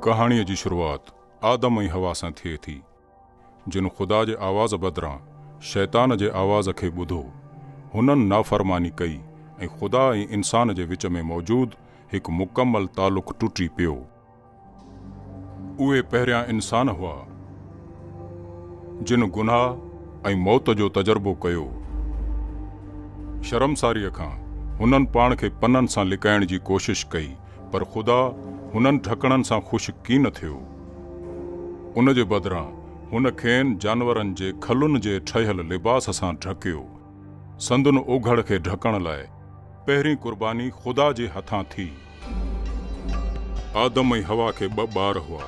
कहाणीअ जी शुरुआत आदम ऐं हवा सां थिए थी, जिन ख़ुदा जे आवाज़ बदिरां शैतान जे आवाज़ खे ॿुधो। हुननि नाफ़रमानी कई ऐं ख़ुदा ऐं इंसान जे विच में मौजूदु हिकु मुकमल तालुक़ टुटी पियो। उहे पहिरियां इंसान हुआ जिन गुनाह ऐं मौत जो तजुर्बो कयो। शर्मसारीअ खां हुननि पाण खे पननि सां लिकाइण जी कोशिश कई, पर ख़ुदा हुननि ठकणनि सां ख़ुशि कीन थियो। उन जे बदिरां हुन खेनि जानवरनि जे खलुनि जे ठहियल लिबास सां ढकियो। संदुन ओघड़ खे ढकण लाइ पहिरीं कुर्बानी ख़ुदा जे हथां थी। आदम ऐं हवा खे 2 ॿार हुआ,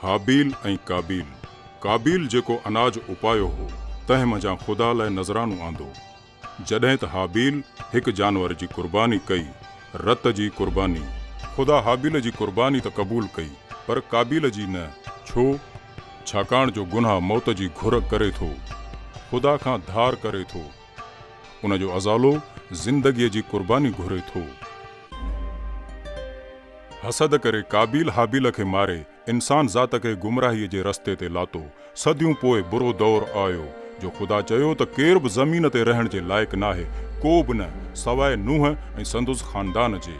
हाबील ऐं काबील। काबील जेको अनाज उपायो हो, तंहिं मंझां ख़ुदा लाइ नज़रानो आंदो। जॾहिं त हाबील हिकु जानवर जी कुर्बानी कई, रत जी कुर्बानी। ख़ुदा हाबील जी कुर्बानी त क़बूल कई, पर काबील जी न। छो? छाकाणि जो गुनाह मौत जी घुर करे थो, ख़ुदा खां धार करे थो। उन जो अज़ालो ज़िंदगीअ जी कुर्बानी घुरे थो। हसद करे काबील हाबील खे मारे इंसान ज़ात खे गुमराहीअ जे रस्ते ते लातो। सदियूं पोइ बुरो दौर आयो जो ख़ुदा चयो त केर बि ज़मीन ते रहण जे लाइक़ु नाहे, को बि न, सवाइ नूह ऐं संदुसि ख़ानदान जे।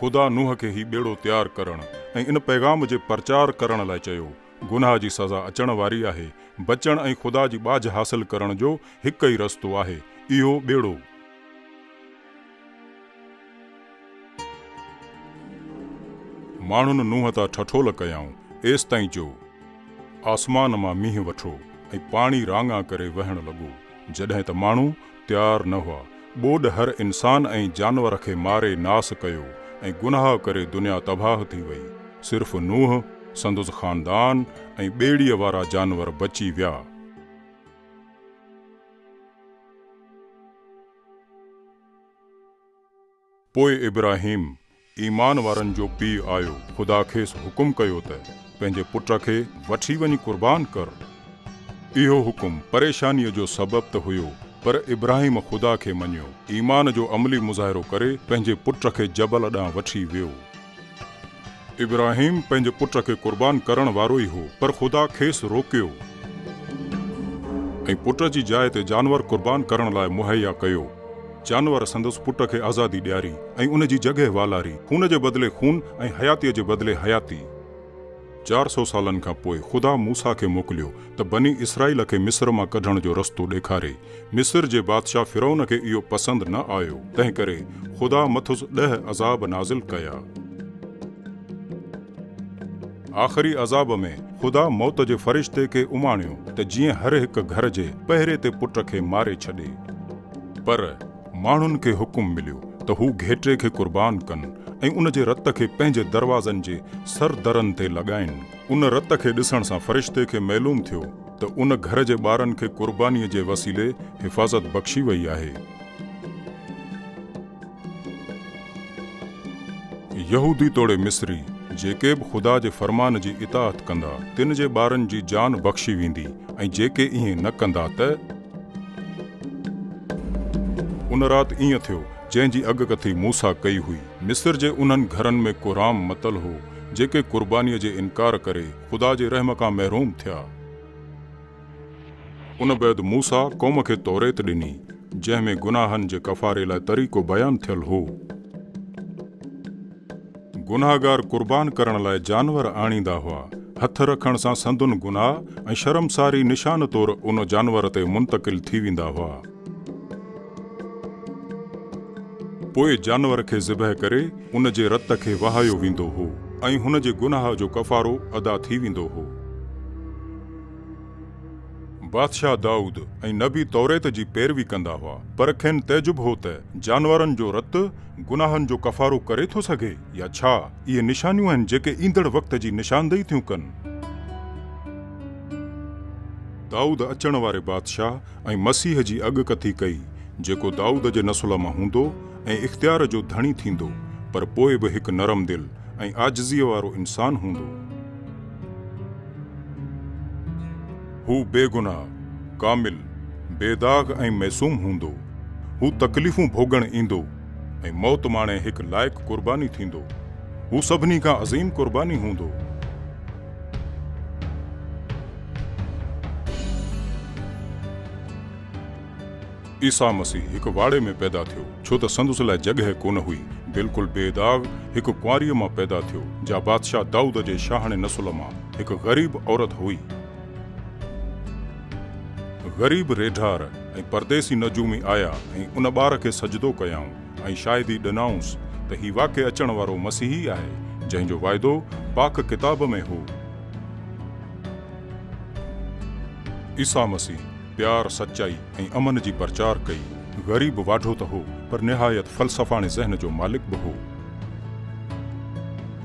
ख़ुदा नूह खे ही ॿेड़ो तैयार करण ऐं इन पैगाम जे प्रचार करण लाइ चयो। गुनाह जी सज़ा अचण वारी आहे। बचण ऐं ख़ुदा जी बाझ हासिल करण जो हिकु ई रस्तो आहे, इहो ॿेड़ो। माण्हुनि नूह तां ठठोल कयाऊं, एसि ताईं जो आसमान मां मींहुं वठो ऐं पाणी राङा करे वहण लॻो। जॾहिं त माण्हू तैयार न हुआ, ॿोॾ हर इंसान ऐं जानवर खे मारे नास कयो ऐं गुनाह करे दुनिया तबाह थी वई। सिर्फ़ नूह, संदुसि ख़ानदान ऐं ॿेड़ीअ वारा जानवर बची विया। पोइ इब्राहिम ईमान वारनि जो पीउ आयो। ख़ुदा खेसि हुकुम कयो त पंहिंजे पुट खे वठी वञी कुर्बान कर। इहो हुकुम परेशानीअ जो सबबु त हुयो, पर इब्राहिम ख़ुदा खे मञियो। ईमान जो अमली मुज़ाहिरो करे पंहिंजे पुट खे जबल ॾांहुं वठी वियो। इब्राहिम पंहिंजे पुट खे कुर्बान करण वारो ई हो, पर ख़ुदा खेसि रोकियो ऐं पुट जी जाइ ते जानवर कुर्बान करण लाइ मुहैया कयो। जानवर संदुसि पुट खे आज़ादी ॾियारी ऐं उन जी जॻहि वालारी, खून जे बदिले खून ऐं हयातीअ जे बदिले हयाती। 400 सालनि खां पोइ ख़ुदा मूसा खे मोकिलियो त बनी इसराईल खे मिस्र मां कढण जो रस्तो ॾेखारे। मिस्र जे बादशाह फिरौन खे इहो पसंदि न आयो, तंहिं करे ख़ुदा मथुसि 10 अज़ाब नाज़िल कया। आख़िरी अज़ाब में ख़ुदा मौत जे फ़रिश्ते खे उमाणियो त जीअं हर हिकु घर जे पहिरे ते पुट खे मारे छॾे। पर माण्हुनि खे हुकुम मिलियो त हू घेटे खे कुर्बान कनि ऐं उन जे रत खे पंहिंजे दरवाज़नि जे सरदरनि ते लॻाइनि। उन रत खे ॾिसण सां फ़रिश्ते खे मालूम थियो त उन घर जे ॿारनि खे कुर्बानीअ जे वसीले हिफ़ाज़त बख़्शी वई आहे। यहूदी तोड़े मिस्री जेके बि ख़ुदा जे फरमान जी इताअत कंदा, तिन जे ॿारनि जी जान बख़्शी वेंदी, ऐं जेके इएं न कंदा त उन राति ईअं थियो जंहिंजी अॻकथी मूसा कई हुई। मिस्र जे उन्हनि घरनि में कुराम मतल हो जेके कुर्बानीअ जे इनकार करे ख़ुदा जे रहम खां महरूम थिया। उन बैदि मूसा क़ौम खे तौरेत ॾिनी, जंहिं में गुनाहनि जे कफ़ारे लाइ तरीक़ो बयानु थियल हो। गुनाहगार कुर्बान करण लाइ जानवर आणींदा हुआ। हथ रखण सां संदुन गुनाह ऐं शर्मसारी निशान तौरु उन जानवर ते मुंतक़िल थी वेंदा हुआ। पोइ जानवर खे ज़िबह करे उन जे रत खे वहायो वेंदो हो ऐं हुन जे गुनाह जो कफ़ारो अदा थी वेंदो हो। बादशाह दाऊद ऐं नबी तौरेत जी पैरवी कंदा हुआ, पर खेनि तइजुब हो त जानवरनि जो रत गुनाहनि जो कफ़ारो करे थो सघे, या छा इहे निशानियूं आहिनि जेके ईंदड़ वक़्त जी निशानदेही थियूं कनि। दाऊद अचण वारे बादशाह ऐं मसीह जी अॻकथी कई, जेको दाऊद जे नसुल मां हूंदो ऐं इख़्तियार जो धणी थींदो, पर पोइ बि हिकु नरम दिल ऐं आजिज़ीअ वारो इंसान हूंदो। हू बेगुनाह, कामिल, बेदाग़ ऐं मैसूम हूंदो। हू तकलीफ़ूं भोगण ईंदो, ऐं मौत माणे हिकु लाइक़ु क़ुर्बानी थींदो। हू सभिनी खां अज़ीम क़ुर्बानी हूंदो। ईसा मसीह हिकु वाड़े में पैदा थियो, छो त संदुस लाइ जॻहि कोन हुई। बिल्कुलु बेदाग हिकु कुंवारीअ मां पैदा थियो, जा बादशाह दाऊद जे शाहाणे नसुल मां हिकु ग़रीब औरत हुई। ग़रीब रेढार ऐं परदेसी नजूमी आया ऐं उन ॿार खे सजदो कयाऊं ऐं शायदि ॾिनाऊंसि त ही वाक़ई अचण वारो मसीही आहे, जंहिंजो वाइदो पाक किताब में हो। ईसा मसीह प्यार, सच्चाई ऐं अमन जी प्रचार कई। ग़रीब वाढो त हो, पर निहायत फ़लसफ़ाने ज़हन जो मालिक बि हो।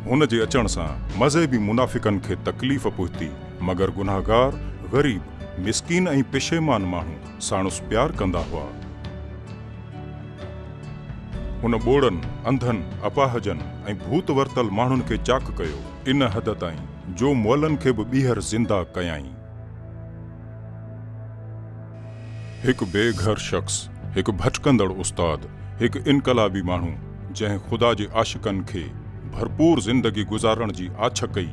हुन जे अचण सां मज़हबी मुनाफ़िकनि खे तकलीफ़ पहुती, मगर गुनाहगार, ग़रीब, मिस्कीन ऐं पेशेमान माण्हू साणुसि प्यार कंदा हुआ। हुन ॿोड़नि, अंधनि, अपाहजनि ऐं भूत वरतल माण्हुनि खे चाक कयो, इन हद ताईं जो मुअलनि खे बि ॿीहर ज़िंदा कयाईं। हिकु बेघर शख़्स, हिकु भटकंदड़ उस्ताद, हिकु इनकलाबी माण्हू जंहिं ख़ुदा जे आशिकनि खे भरपूर ज़िंदगी गुज़ारण जी आछ कई।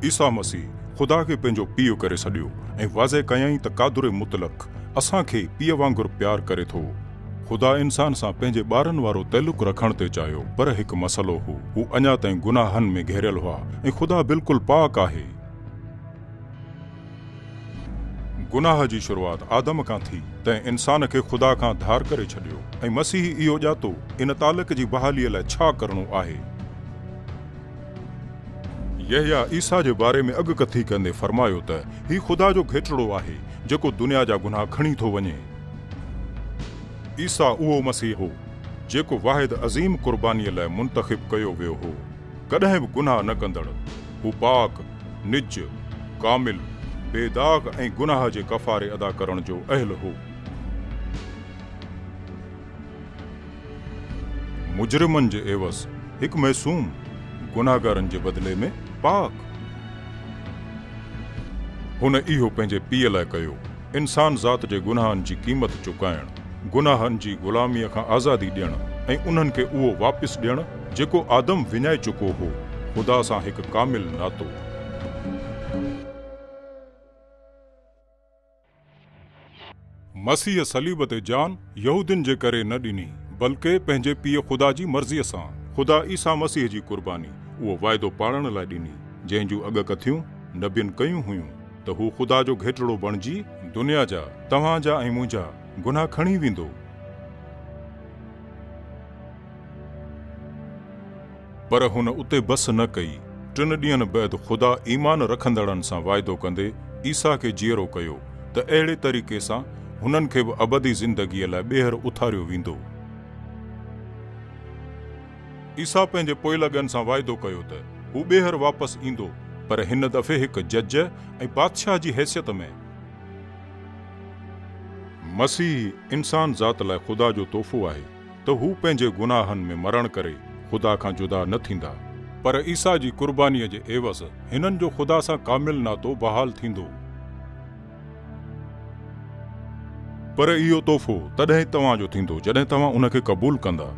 ईसा मसीह ख़ुदा खे पंहिंजो पीउ करे छॾियो ऐं वाज़े कयाईं त क़ादिर मुतलक़ असांखे पीउ वांगुरु प्यार करे थो। ख़ुदा इंसान सां पंहिंजे ॿारनि वारो तइल्लुक़ रखण ते चाहियो, पर हिकु मसइलो हो, हू अञा ताईं गुनाहनि में घेरियल हुआ ऐं ख़ुदा बिल्कुलु पाक आहे। गुनाह जी शुरूआत आदम खां थी, तंहिं इंसान खे ख़ुदा खां धार करे छॾियो ऐं मसीह इहो ॼातो इन तालुक़ जी बहालीअ लाइ छा करणो आहे। यहया ईसा जे बारे में अॻकथी कंदे फरमायो त ही ख़ुदा जो घेटड़ो आहे जेको दुनिया जा गुनाह खणी थो वञे। ईसा उहो मसीह हो जेको वाहिद अज़ीम क़ुर्बानीअ लाइ मुंतख़िब कयो वियो हो, कॾहिं बि गुनाह न कंदड़। हू पाक, निज, कामिल, बेदाग ऐं गुनाह जे कफ़ारे अदा करण जो अहल हो। मुजरिमनि जे एवज़ हिकु मैसूम, गुनाहगारनि जे बदिले में पाक। हुन इहो पंहिंजे पीउ लाइ कयो, इंसान ज़ात जे गुनाहनि जी क़ीमत चुकाइण, गुनाहनि जी ग़ुलामीअ खां आज़ादी ॾियण ऐं उन्हनि खे उहो वापसि ॾियण जेको आदम विञाए चुको हो, ख़ुदा सां हिकु कामिल नातो। मसीह सलीब ते जान यहूदियुनि जे करे न ॾिनी, बल्कि पंहिंजे पीउ ख़ुदा जी मर्ज़ीअ सां। ख़ुदा ईसा मसीह जी क़ुर्बानी उहो वाइदो पालण लाइ ॾिनी, जंहिं जूं अॻकथियूं नबियुनि कयूं हुयूं त हू ख़ुदा जो घेटड़ो बणिजी दुनिया जा, तव्हां जा ऐं मुंहिंजा गुनाह खणी वेंदो। पर हुन उते बस न कई। 3 ॾींहंनि बैदि ख़ुदा ईमान रखंदड़नि सां वाइदो कंदे ईसा खे जीअरो कयो त अहिड़े तरीक़े सां हुननि खे बि अबदी ज़िंदगीअ लाइ ॿीहर उथारियो वेंदो। ईसा पंहिंजे पोइलॻनि सां वाइदो कयो त हू ॿीहर वापसि ईंदो, पर हिन दफ़े हिकु जज ऐं बादशाह जी हैसियत में। मसीह इंसान ज़ात लाइ ख़ुदा जो तोहफ़ो आहे त हू पंहिंजे गुनाहनि में मरण करे ख़ुदा खां जुदा न थींदा, पर ईसा जी क़ुर्बानीअ जे एवज़ हिननि जो ख़ुदा सां कामिल नातो बहाल थींदो। पर इहो तोहफ़ो तॾहिं तव्हां जो थींदो जॾहिं तव्हां उन खे क़बूल कंदा।